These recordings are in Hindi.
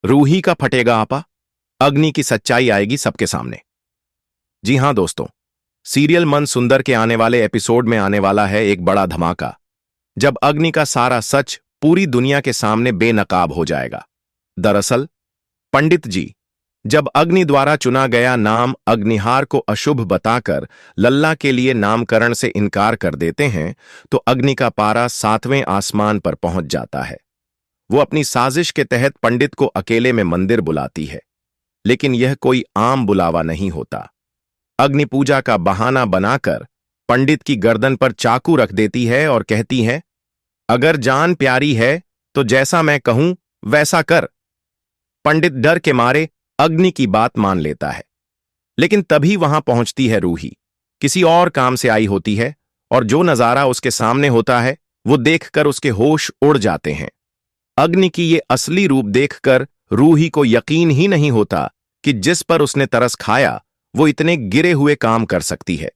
रूही का फटेगा आपा, अग्नि की सच्चाई आएगी सबके सामने। जी हां दोस्तों, सीरियल मन सुंदर के आने वाले एपिसोड में आने वाला है एक बड़ा धमाका, जब अग्नि का सारा सच पूरी दुनिया के सामने बेनकाब हो जाएगा। दरअसल पंडित जी जब अग्नि द्वारा चुना गया नाम अग्निहार को अशुभ बताकर लल्ला के लिए नामकरण से इनकार कर देते हैं, तो अग्नि का पारा 7वें आसमान पर पहुंच जाता है। वो अपनी साजिश के तहत पंडित को अकेले में मंदिर बुलाती है, लेकिन यह कोई आम बुलावा नहीं होता। अग्नि पूजा का बहाना बनाकर पंडित की गर्दन पर चाकू रख देती है और कहती है, अगर जान प्यारी है तो जैसा मैं कहूं वैसा कर। पंडित डर के मारे अग्नि की बात मान लेता है, लेकिन तभी वहां पहुंचती है रूही। किसी और काम से आई होती है और जो नजारा उसके सामने होता है वो देखकर उसके होश उड़ जाते हैं। अग्नि की ये असली रूप देखकर रूही को यकीन ही नहीं होता कि जिस पर उसने तरस खाया वो इतने गिरे हुए काम कर सकती है।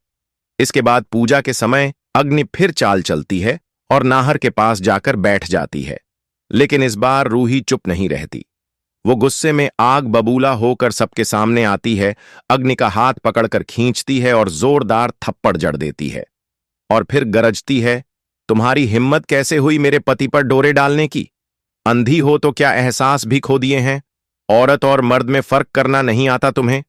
इसके बाद पूजा के समय अग्नि फिर चाल चलती है और नाहर के पास जाकर बैठ जाती है, लेकिन इस बार रूही चुप नहीं रहती। वो गुस्से में आग बबूला होकर सबके सामने आती है, अग्नि का हाथ पकड़कर खींचती है और जोरदार थप्पड़ जड़ देती है और फिर गरजती है, तुम्हारी हिम्मत कैसे हुई मेरे पति पर डोरे डालने की? अंधी हो तो क्या एहसास भी खो दिए हैं? औरत और मर्द में फर्क करना नहीं आता तुम्हें?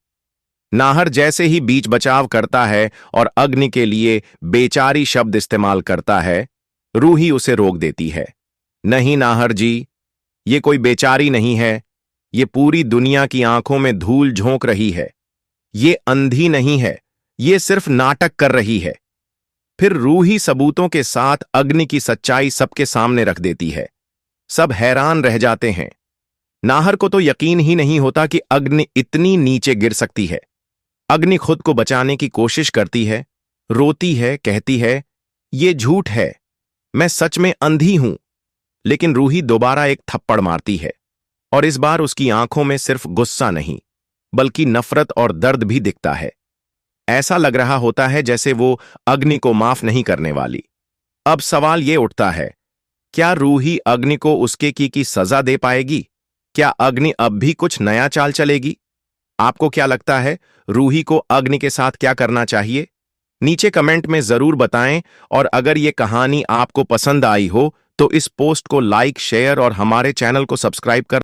नाहर जैसे ही बीच बचाव करता है और अग्नि के लिए बेचारी शब्द इस्तेमाल करता है, रूही उसे रोक देती है। नहीं नाहर जी, ये कोई बेचारी नहीं है, ये पूरी दुनिया की आंखों में धूल झोंक रही है। ये अंधी नहीं है, ये सिर्फ नाटक कर रही है। फिर रूही सबूतों के साथ अग्नि की सच्चाई सबके सामने रख देती है। सब हैरान रह जाते हैं। नाहर को तो यकीन ही नहीं होता कि अग्नि इतनी नीचे गिर सकती है। अग्नि खुद को बचाने की कोशिश करती है, रोती है, कहती है, ये झूठ है, मैं सच में अंधी हूं। लेकिन रूही दोबारा एक थप्पड़ मारती है और इस बार उसकी आंखों में सिर्फ गुस्सा नहीं, बल्कि नफरत और दर्द भी दिखता है। ऐसा लग रहा होता है जैसे वो अग्नि को माफ नहीं करने वाली। अब सवाल ये उठता है, क्या रूही अग्नि को उसके की सजा दे पाएगी? क्या अग्नि अब भी कुछ नया चाल चलेगी? आपको क्या लगता है, रूही को अग्नि के साथ क्या करना चाहिए? नीचे कमेंट में जरूर बताएं, और अगर ये कहानी आपको पसंद आई हो तो इस पोस्ट को लाइक, शेयर और हमारे चैनल को सब्सक्राइब कर